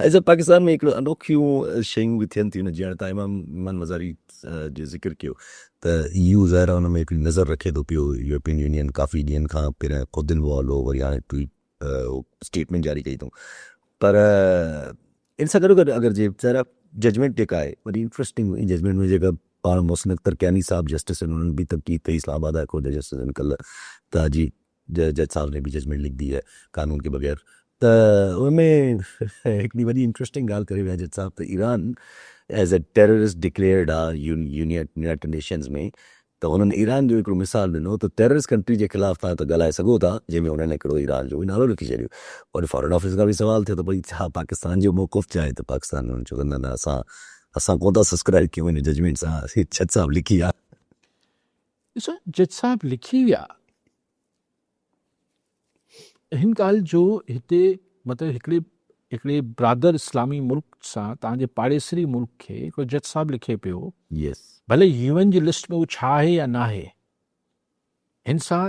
[SPEAKER 1] ऐं पाकिस्तान में हिकिड़ो अनोखियूं शयूं बि थियनि थियूं न, जीअं तव्हां इमाम मज़ारी जो ज़िक्र कयो त EU ज़ाहिर हुन में हिकिड़ी नज़र रखे थो पियो। यूरोपियन यूनियन काफ़ी ॾींहंनि खां पहिरियों ख़ुदि इन्वॉल्व हो, वरी हाणे ट्वीट स्टेटमेंट जारी कई अथऊं। पर इन सां गॾो गॾु अगरि जे ज़रा जजमेंट जेका आहे वरी इंट्रस्टिंग हुई। जजमेंट में जेका पाण मोहसिन अख्तर कियानी साहब जस्टिस आहिनि, उन्हनि बि तनक़ीद कई, इस्लामाबाद हाई कोर्ट जा जस्टिस आहिनि कल्ह, त जी जज साहब ने भी जजमेंट लिख दी है कानून के बगैर। त उनमें हिकिड़ी वॾी इंट्रस्टिंग ॻाल्हि करे विया जज साहब त Iran as a terrorist declared आहे यूनाइटेड नेशंस में। त हुननि ईरान जो हिकिड़ो मिसाल ॾिनो त टेररिस्ट कंट्री जे ख़िलाफ़ तव्हां त ॻाल्हाए सघो था, जंहिंमें हुननि हिकिड़ो ईरान जो नालो लिखी छॾियो। और फॉरेन ऑफिस खां बि सवाल थियो त भई छा पाकिस्तान जो मौक़ुफ़ छा आहे? त पाकिस्तान हुननि चयो न असां कोन था सब्सक्राइब कयूं हिन जजमेंट सां, जज साहब लिखी आहे।
[SPEAKER 2] ॾिसो जज साहब लिखी विया हिन ॻाल्हि जो, हिते मतिलबु हिकिड़े ब्रादर इस्लामी मुल्क सां तव्हांजे पाड़ेसरी मुल्क खे हिकिड़ो जज साहब लिखे पियो,
[SPEAKER 1] यस
[SPEAKER 2] भले UN जी लिस्ट में उहो छा आहे या न आहे, हिन सां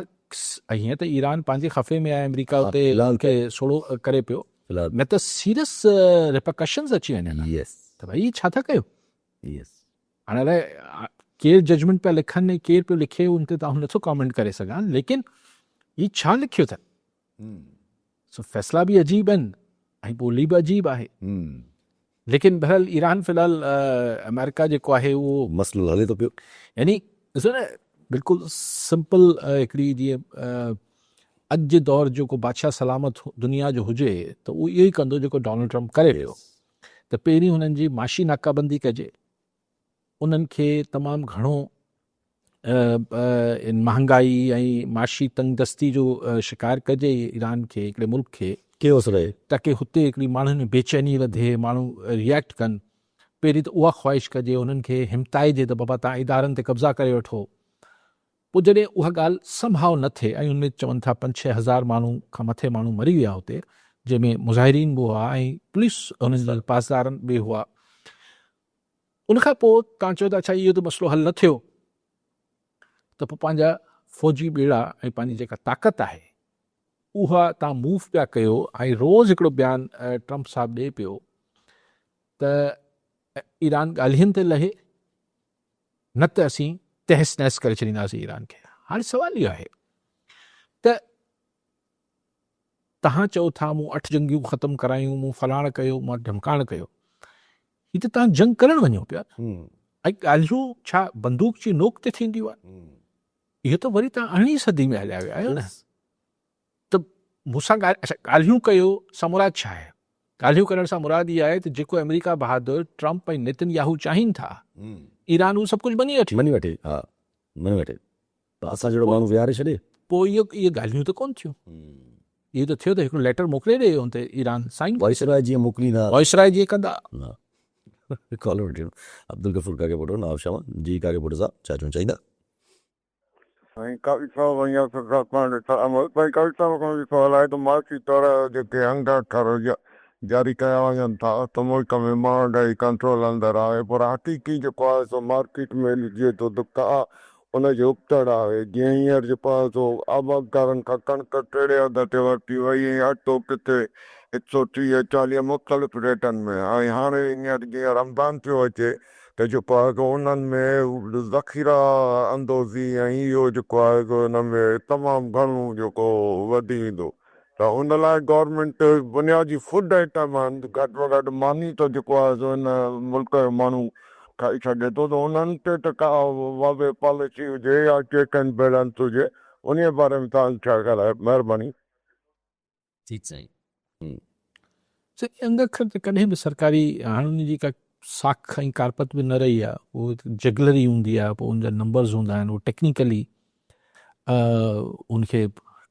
[SPEAKER 2] हीअं त ईरान पंहिंजे ख़फ़े में आहे, अमेरिका उते खे सोड़ो करे पियो, न त सीरियस रिपरकशन्स अची वञनि।
[SPEAKER 1] यस
[SPEAKER 2] त भई छा था कयो?
[SPEAKER 1] यस
[SPEAKER 2] हाणे अलाए केरु जजमेंट पिया लिखनि ऐं केरु पियो लिखे, उन ते तव्हां नथो कॉमेंट करे सघां, लेकिन हीउ छा लिखियो अथनि? सो फ़ैसिला बि अजीब आहिनि ऐं ॿोली बि अजीब आहे। लेकिन बहरहाल ईरान फ़िलहाल अमेरिका जेको आहे उहो
[SPEAKER 1] मसलो हले थो पियो।
[SPEAKER 2] यानी ॾिसो न बिल्कुलु सिंपल हिकिड़ी जीअं अॼु जे दौर जेको बादशाह सलामत दुनिया जो हुजे त उहो इहो ई कंदो जेको डोनाल्ड ट्रम्प करे पियो। त पहिरीं हुननि जी माशी नाकाबंदी कजे, उन्हनि खे तमामु घणो महांगाई ऐं माशी तंगदस्ती जो शिकार कजे ईरान खे, हिकिड़े मुल्क खे,
[SPEAKER 1] केओस रहे
[SPEAKER 2] ताकी हुते हिकिड़ी माण्हुनि में बेचैनी वधे, माण्हू रिएक्ट कनि। पहिरीं त उहा ख़्वाहिश कजे, उन्हनि खे हिमताइजे त बाबा तव्हां इदारनि ते कब्ज़ा करे वठो। पोइ जॾहिं उहा ॻाल्हि संभाव न थिए ऐं उनमें चवनि था 5-6 हज़ार माण्हू खां मथे माण्हू मरी विया हुते, जंहिंमें मुज़ाहिरीन बि हुआ ऐं पुलिस हुननि जे पासदारनि बि हुआ, उनखां पोइ तव्हां चओ था अच्छा इहो त मसइलो हल न थियो, त पोइ पंहिंजा फ़ौजी ॿेड़ा ऐं पंहिंजी जेका ताक़त आहे उहा तव्हां मूव पिया कयो। ऐं रोज़ु हिकिड़ो बयानु ट्रम्प साहिबु ॾिए पियो त ईरान ॻाल्हियुनि ते लहे, न त असीं तहस नहस करे छॾींदासीं ईरान खे। हाणे सुवाल इहो आहे त तव्हां चओ था मूं 8 जंगियूं ख़तमु करायूं, मूं फलाण कयो, मां ढमकाण कयो, हीअ त तव्हां जंग करणु वञो पिया ऐं ॻाल्हियूं छा बंदूक जी नोक ते थींदियूं आहिनि? इहो त वरी तव्हां 18वीं सदी में हलिया विया आहियो न। त मूंसां ॻाल्हियूं कयो सां मुराद छा आहे? ॻाल्हियूं करण सां मुराद इहा आहे त जेको अमेरिका बहादुर ट्रम्प ऐं नेतन्याहू चाहिनि था, ईरान उहो सभु कुझु मञी वठे।
[SPEAKER 1] हा मञी वठे, त असां जहिड़ो माण्हू विहारे छॾे।
[SPEAKER 2] पोइ इहे ॻाल्हियूं त कोन थियूं। इहो त थियो त हिकिड़ो लेटर मोकिले ॾे हुन ते ईरान साइन,
[SPEAKER 1] वाइसराय जीअं मोकिलींदा,
[SPEAKER 2] वाइसराय जीअं कंदा।
[SPEAKER 1] कॉल वठी अब्दुल गफूर काके पुटो नाव शामा जी काके पुट साहब छा चवणु चाहींदा?
[SPEAKER 5] साईं काफ़ी साहब अञा साईं काफ़ी साहब खां सवाल आहे त मार्की तौर जेके अंग अखर जारी कया वञनि था त मुल्क में महांगाई कंट्रोल अंदरि आहे, पर हक़ीक़ी जेको आहे सो मार्केट में जेको दुख आहे उनजे उपतड़ आहे। जीअं हींअर जेको आहे सो आबादकारनि खां कणिक 3 अघ ते वरिती वई ऐं अटो किथे 130-140 मुख़्तलिफ़ रेटनि में। ऐं हाणे हींअर जीअं रमज़ान पियो अचे त जेको आहे सो उन्हनि में ज़ख़ीरा अंदोज़ी ऐं इहो जेको आहे सो हिन में तमामु घणो जेको वधी वेंदो, त उन लाइ गवर्नमेंट बुनियादी फूड आइटम आहिनि घटि में घटि मानी त जेको आहे सो हिन मुल्क जो माण्हू खाई सघे थो, त उन्हनि ते त का वाबे पॉलिसी हुजे या चेक एंड बैलेंस हुजे, उन बारे में तव्हां छा ॻाल्हि आहे? महिरबानी।
[SPEAKER 1] ठीकु साईं।
[SPEAKER 2] अंग अखर त कॾहिं बि सरकारी, हाणे उन जी का साख ऐं कारपत बि न रही आहे, उहो जगलरी हूंदी आहे, पोइ उनजा नंबर्स हूंदा आहिनि, उहो टेक्निकली उनखे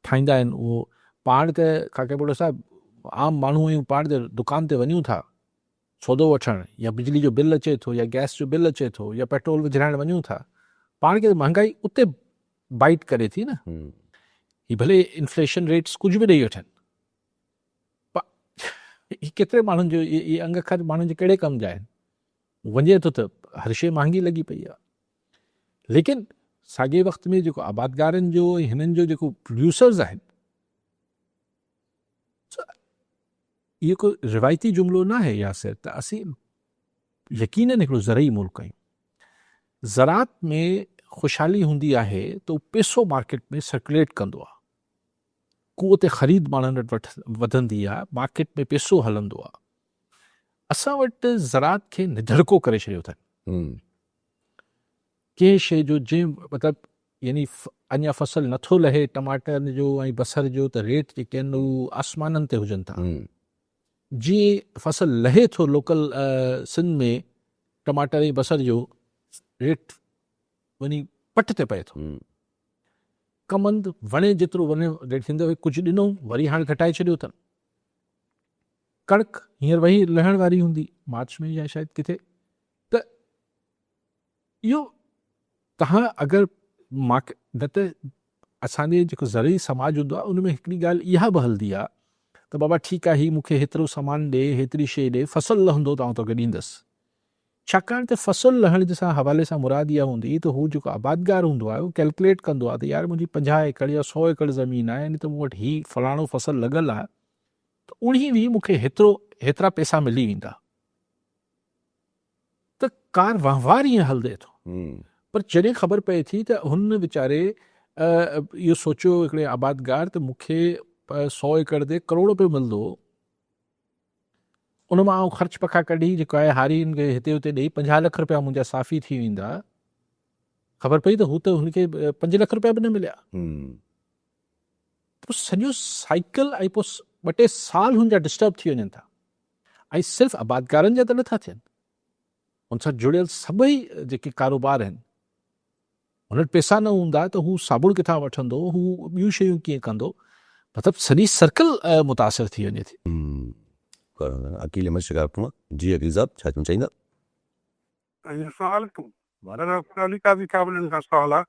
[SPEAKER 2] ठाहींदा आहिनि। उहो पाण त काके पुट साहिबु आम माण्हू आहियूं, पाण त दुकान ते वञूं था सौदो वठणु, या बिजली जो बिल अचे थो, या गैस जो बिल अचे थो, या पेट्रोल विझाइणु वञूं था, पाण खे महांगाई उते बाइट करे थी न। ही भले इन्फ्लेशन रेट्स कुझु बि ॾेई वठनि, ही केतिरे माण्हुनि जो इहे अंग अखर माण्हुनि जे कहिड़े कम जा आहिनि? वञे थो त हर शइ महांगी लॻी पई आहे। लेकिन साॻे वक़्त में जेको आबादगारनि जो हिननि जो जेको प्रोड्यूसर्स आहिनि, इहो को रिवायती जुमिलो न आहे यासिर, त असीं यकीननि हिकिड़ो ज़रई मुल्क आहियूं। ज़रात में ख़ुशहाली हूंदी आहे त उहो पैसो मार्केट में सर्कुलेट कंदो आहे, क़ुवत ख़रीद माण्हुनि वटि वधंदी आहे, मार्केट में पैसो हलंदो आहे। असां वटि ज़रात खे निधड़को करे छॾियो अथनि कंहिं शइ जो, जंहिं मतिलबु यानी अञा फसल नथो लहे टमाटनि जो ऐं बसर जो, त रेट जेके आहिनि उहे आसमाननि ते हुजनि था। जीअं फसल लहे थो लोकल सिंध में टमाटर ऐं बसर जो रेट वञी पट ते पए थो। कमंद वणे जेतिरो वणे रेट थींदो, कुझु ॾिनो वरी हाणे घटाए छॾियो अथनि। कणिक हींअर वही लहण वारी हूंदी मार्च में या शायदि किथे। त इहो तव्हां अगरि मार्केट, न त असांजे जेको ज़रई समाज हूंदो आहे उन में हिकिड़ी ॻाल्हि इहा बि हलंदी आहे त बाबा ठीकु आहे, हीअ मूंखे हेतिरो सामान ॾे, हेतिरी शइ ॾे, फसल लहंदो त आउं तोखे ॾींदुसि। छाकाणि त फसल लहण जे हवाले सां मुराद इहा हूंदी त हू जेको आबादगार हूंदो आहे उहो कैलकुलेट कंदो आहे त यार मुंहिंजी 50 एकड़ या 100 एकड़ ज़मीन आहे, यानी त मूं वटि हीअ फलाणो फसल लॻल आहे, त उणी बि मूंखे हेतिरा पैसा मिली वेंदा। त कार वहिंवार ईअं हलंदे थो। पर जॾहिं ख़बर पए थी त हुन वीचारे इहो सोचियो हिकिड़े आबादगार त मूंखे 100 एकड़ ते करोड़ रुपयो मिलंदो, उन मां आउं ख़र्च पखा कढी जेको आहे हारियुनि खे हिते हुते ॾेई 50 लख रुपया मुंहिंजा साफ़ी थी वेंदा, ख़बर पई त हू त हुनखे 5 लख रुपया बि न मिलिया। पोइ सॼो साइकिल ऐं पोइ 2-3 साल हुनजा डिस्टर्ब थी वञनि था। ऐं सिर्फ़ु आबादकारनि जा त नथा थियनि, हुन सां जुड़ियल सभई जेके कारोबार आहिनि, हुन वटि पैसा न हूंदा त हू साबुण किथां वठंदो, हू ॿियूं शयूं कीअं कंदो, मतिलबु सॼी सर्कल मुतासिर थी वञे थी।
[SPEAKER 1] अकील मशगाफ़ जी अकील साहब छा चवणु चाहींदा?
[SPEAKER 5] सवाल का भी काबिल का सवाल है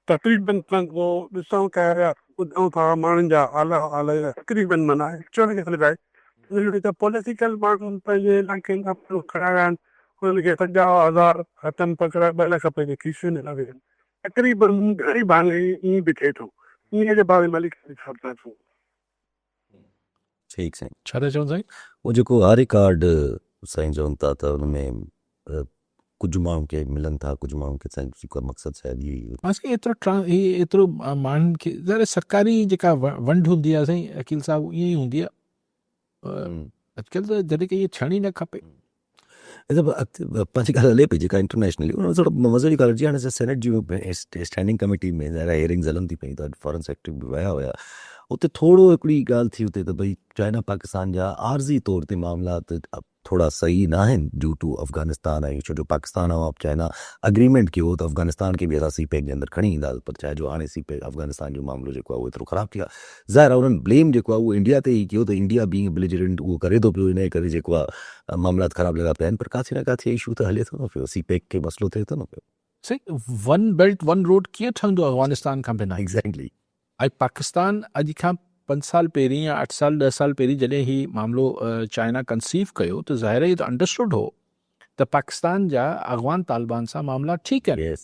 [SPEAKER 5] तकरीबन ॾिसूं था ॿुधूं था माण्हुनि जा आला हाल तकरीबन माना एक्चुअली त पॉलिटिकल माण्हू पंहिंजे इलाइक़े खां खड़ा आहिनि, हुननि खे 50,000 हथनि पकड़ा 2 लख पंहिंजे खीसे में लॻे आहिनि। तकरीबन घणी भाङे ईअं बि थिए थो, ईअं जे बारे में
[SPEAKER 1] ठीकु साईं,
[SPEAKER 2] छा था चवनि साईं?
[SPEAKER 1] उहो जेको आरे कार्ड साईं चवनि था त हुनमें कुझु माण्हुनि खे मिलनि था, कुझु माण्हुनि खे साईं जेको मक़सदु शायदि
[SPEAKER 2] असांखे एतिरो माण्हुनि खे ज़ाहिर सरकारी जेका वंड हूंदी आहे साईं अकील साहिबु, ईअं ई हूंदी आहे। अॼुकल्ह त जॾहिं की इहे थियण ई न खपे।
[SPEAKER 1] पंहिंजी ॻाल्हि हले पई जेका इंटरनेशनली थोरो मज़ो जी ॻाल्हि हुजे। हाणे सेनेट जी स्टैंडिंग कमेटी में ज़ाहिर हेयरिंग्स हलनि थी पई, त फॉरेन सेक्रेटरी बि विया हुया। उते थोरो हिकिड़ी ॻाल्हि थी उते त भई चाइना पाकिस्तान जा आर्ज़ी तौर ते मामलात थोड़ा सही न आहिनि ड्यू टू अफ़गानिस्तान। ऐं छो जो पाकिस्तान ऐं चाइना अग्रीमेंट कयो त अफ़गानिस्तान खे बि असां सी पैक जे अंदरि खणी ईंदा, पर छा जो हाणे सी पैक अफ़गानिस्तान जो मामिलो जेको आहे उहो एतिरो ख़राबु थी आहे। ज़ाहिर आहे उन्हनि ब्लेम जेको आहे उहो इंडिया ते ई कयो त इंडिया बीइंग बिलिजरेंट उहो करे थो पियो, इन करे जेको आहे मामलात ख़राबु लॻा पिया आहिनि। पर काथे न काथे इशू त हले थो न पियो, सी पैक खे मसइलो थिए थो न पियो।
[SPEAKER 2] साईं वन बेल्ट वन रोड कीअं ठहंदो अफ़गानिस्तान खां बिना?
[SPEAKER 1] एग्ज़ैक्टली।
[SPEAKER 2] ऐं पाकिस्तान अॼु खां 5 साल पहिरीं या 8 साल 10 साल पहिरीं जॾहिं ही मामिलो चाइना कंसीव कयो त ज़ाहिर ई त अंडरस्टूड हो त पाकिस्तान जा अफ़गान तालिबान सां मामला ठीकु आहिनि।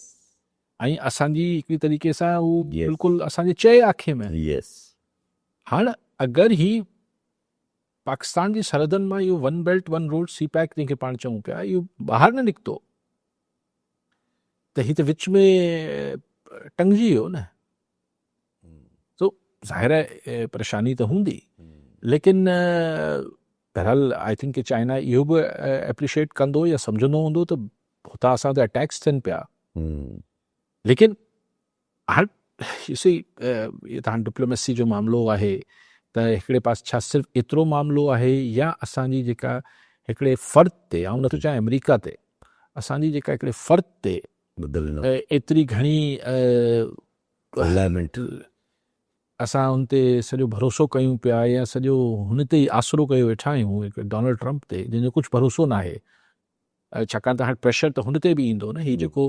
[SPEAKER 2] ऐं असांजी हिकिड़ी तरीक़े सां हू बिल्कुलु असांजे चए आखे में। हाणे अगरि ही पाकिस्तान जी सरहदनि मां इहो one belt one road CPEC जंहिंखे पाण चऊं पिया, इहो ॿाहिरि न निकितो त ही त विच में टंगिजी वियो न। तो ज़ाहिर आहे परेशानी त हूंदी, लेकिन बहरहाल आई थिंक कि चाइना इहो बि एप्रिशिएट कंदो या सम्झंदो हूंदो त हुतां असां ते अटैक्स थियनि पिया। लेकिन हाणे इहे त हाणे डिप्लोमेसी जो मामिलो आहे त हिकिड़े पासे छा सिर्फ़ु एतिरो मामिलो आहे या असांजी जेका हिकिड़े फ़र्द ते, ऐं नथो चाहियां अमेरिका ते, असांजी जेका हिकिड़े फ़र्द ते एतिरी घणी असां हुन ते सॼो भरोसो कयूं पिया या सॼो हुन ते ई आसरो कयो वेठा आहियूं डोनाल्ड ट्रंप ते, जंहिंजो कुझु भरोसो न आहे। छाकाणि त हाणे प्रेशर त हुन ते बि ईंदो न। हीउ जेको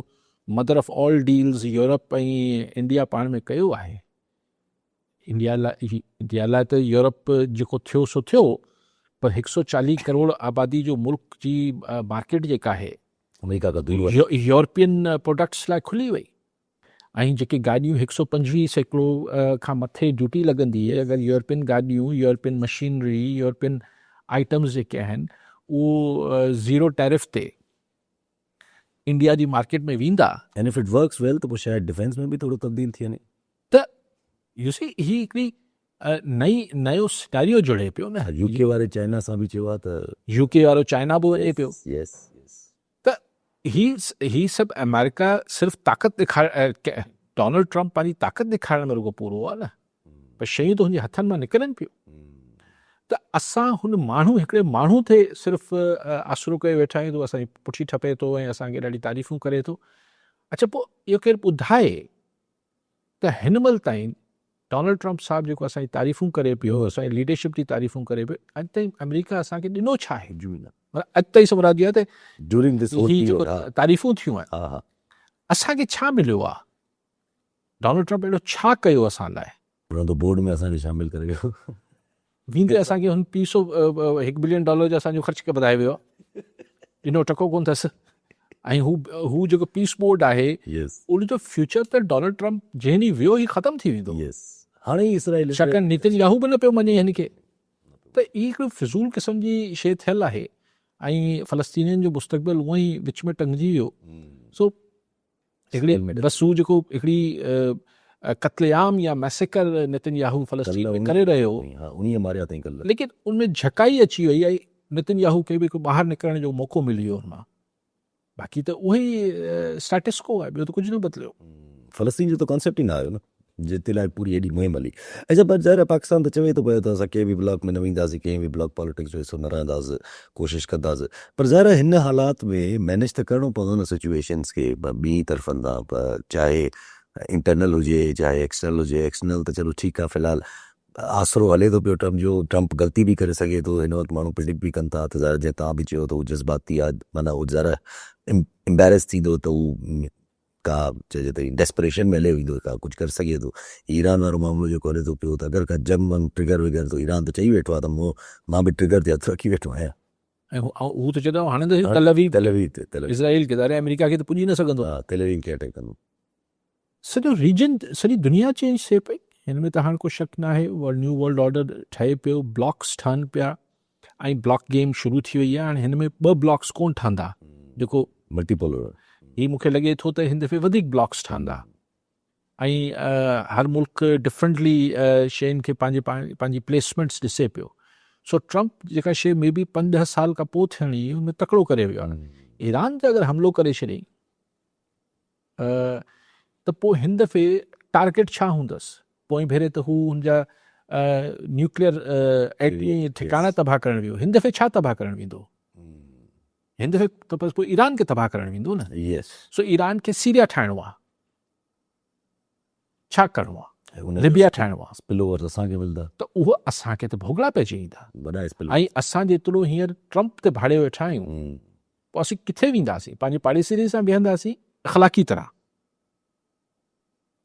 [SPEAKER 2] mother of all deals Europe ऐं इंडिया पाण में कयो आहे, इंडिया लाइ त यूरोप जेको थियो सो थियो, पर 140 करोड़ आबादी जो मुल्क जी मार्केट जेका आहे
[SPEAKER 1] अमेरिका का दूर
[SPEAKER 2] यूरोपियन प्रोडक्ट्स लाइ खुली वई। ऐं जेके गाॾियूं 125 सैकड़ो खां मथे ड्यूटी लॻंदी आहे, अगरि यूरोपियन गाॾियूं, यूरोपियन मशीनरी, यूरोपियन आइटम्स जेके आहिनि उहो 0 टैरिफ ते इंडिया जी मार्केट में वेंदा,
[SPEAKER 1] एंड इफ इट वर्क्स वेल त पोइ शायदि डिफेंस में बि थोरो तब्दील थी वञे।
[SPEAKER 2] त यू सी ही हिकिड़ी नयो सिनारियो जुड़े पियो न।
[SPEAKER 1] यूके वारे चाइना सां बि चयो आहे त
[SPEAKER 2] यूके वारो चाइना बि वञे पियो। त ही सभु अमेरिका सिर्फ़ु ताक़त डोनाल्ड ट्रंप पंहिंजी ताक़त ॾेखारण में रुगो पूरो आहे न, पर शयूं त हुनजे हथनि मां निकिरनि पियूं। त असां हुन हिकिड़े माण्हू ते सिर्फ़ु आसरो कयो वेठा आहियूं, तो असांजी पुठी ठपे थो ऐं असांखे ॾाढी तारीफ़ूं करे थो। अच्छा, पोइ इहो केरु ॿुधाए त हिन महिल ताईं डोनाल्ड ट्रंप साहिबु जेको असांजी तारीफ़ूं करे पियो, असांजी लीडरशिप जी तारीफ़ूं करे पियो, अॼु ताईं अमेरिका असांखे ॾिनो छा आहे? अॼु ताईं सभु राजी आहे त तारीफ़ूं थियूं आहिनि, असांखे छा मिलियो आहे? डोनाल्ड ट्रंप अहिड़ो छा कयो असां लाइ?
[SPEAKER 1] बोर्ड में असांखे शामिल करे वियो,
[SPEAKER 2] वींदे असांखे हुन $1 बिलियन जो असांजो ख़र्च वधाए वियो आहे, ॾिनो टको कोन अथसि। ऐं हू जेको पीस बोर्ड आहे उन जो फ्यूचर त डोनाल्ड ट्रंप जंहिं ॾींहुं वियो ई ख़तमु थी वेंदो।
[SPEAKER 1] हाणे इसराइल
[SPEAKER 2] छाकाणि नीतिन याहू बि न पियो मञे हिन खे। त ई हिकिड़ी फिज़ूल क़िस्म जी शइ थियलु आहे ऐं फ़लस्तीनियुनि जो मुस्तक़बिल उहो ई विच में टंगिजी वियो। सो हिकिड़ी बस हू जेको हिकिड़ी कत्लेआम या मैसेकर नेतन्याहू फ़लस्तीन में
[SPEAKER 1] उन-
[SPEAKER 2] करे रहियो,
[SPEAKER 1] हाँ उन्हीं हमारे हथ कल
[SPEAKER 2] लेकिन उनमें झकाई अची वई ऐं नेतन्याहू खे बि ॿाहिरि निकिरण जो मौक़ो मिली वियो हुन मां। बाक़ी त उहो ई स्टेटस को आहे, ॿियो त कुझु न बदिलियो।
[SPEAKER 1] फ़लस्तीन जो त कॉन्सेप्ट ई न आयो न, जिते लाइ पूरी एॾी मुहिम हली। अच्छा पर ज़ाहिर आहे पाकिस्तान त चवे थो पियो त असां कंहिं बि ब्लॉक में न वेंदासीं, कंहिं बि ब्लॉक पॉलिटिक्स जो हिसो न रहंदासीं, कोशिशि कंदासीं, पर ज़ाहिर आहे हिन हालात में मैनेज त करिणो पवंदो न सिचुएशन्स खे ॿी तरफ़नि तां, चाहे इंटरनल हुजे चाहे एक्सटर्नल हुजे। एक्सटर्नल त चलो ठीकु आहे, फ़िलहाल आसरो हले थो पियो ट्रम्प जो, ट्रम्प ग़लती बि करे सघे थो, हिन वक़्तु माण्हू प्रिडिक्ट बि कनि था त ज़ाहिर जीअं तव्हां बि चयो त हू जज़्बाती आहे, माना हू ज़ाहिर एम्बेरेस थींदो त हू का चइजे त डेस्परेशन में हले वेंदो, का कुझु करे सघे थो। ईरान वारो मामिलो जेको हले थो पियो, त अगरि का जंग वंग ट्रिगर विगर त ईरान त चई वेठो आहे त मां बि ट्रिगर ते हथु रखी वेठो आहियां।
[SPEAKER 2] ऐं हू त चवंदो हाणे त तलवीब
[SPEAKER 1] तेलवीव
[SPEAKER 2] इज़राइल खे, अरे अमेरिका खे त पुॼी न सघंदो।
[SPEAKER 1] हा तेलवीव खे अटैक कंदो।
[SPEAKER 2] सॼो रीजन, सॼी दुनिया चेंज थिए पई हिन में त हाणे को शक न आहे। न्यू वर्ल्ड ऑर्डर ठहे पियो, ब्लॉक्स ठहनि पिया ऐं ब्लॉक गेम शुरू थी वई आहे। हाणे हिन में 2 ब्लॉक्स कोन ठहंदा, जेको
[SPEAKER 1] मल्टीपोलर
[SPEAKER 2] ही मूंखे लॻे थो त हिन दफ़े वधीक ब्लॉक्स ठहंदा ऐं हर मुल्क डिफरेंटली शयुनि खे पंहिंजी प्लेसमेंट्स ॾिसे पियो। सो ट्रम्प जेका शइ में बि 5-10 साल खां पोइ थियणी हुन में तकिड़ो करे वियो आहे। ईरान ते अगरि हमलो करे छॾियईं त पोइ हिन दफ़े टारगेट छा हूंदसि? पोइ भेरे त हू हुनजा न्यूक्लियर एटमी ठिकाना तबाह करणु वियो, हिन दफ़े छा तबाह करणु वेंदो? हिन दफ़े त बसि पोइ ईरान खे तबाह करणु वेंदो न।
[SPEAKER 1] यस
[SPEAKER 2] सो ईरान खे सीरिया ठाहिणो आहे, छा करिणो आहे? लिबिया ठाहिणो आहे,
[SPEAKER 1] स्पिल ओवर असांखे मिलंदा,
[SPEAKER 2] त उहो असांखे त भोगड़ा पइजी ईंदा।
[SPEAKER 1] वॾा स्पिल।
[SPEAKER 2] ऐं असां जेतिरो हींअर ट्रम्प ते भाड़े वेठा आहियूं, पोइ असीं किथे वेंदासीं? पंहिंजे पाड़ेसरी सां बीहंदासीं अख़लाक़ी तरह,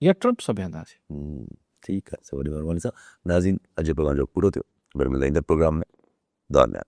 [SPEAKER 2] या ट्रम्प सां बीहंदासीं?
[SPEAKER 1] ठीकु आहे, सभु वॾी महिरबानी सां। नाज़रीन, अॼु प्रोग्राम जो पूरो थियो, वरी मिलंदा ईंदड़ प्रोग्राम में। दुआ में।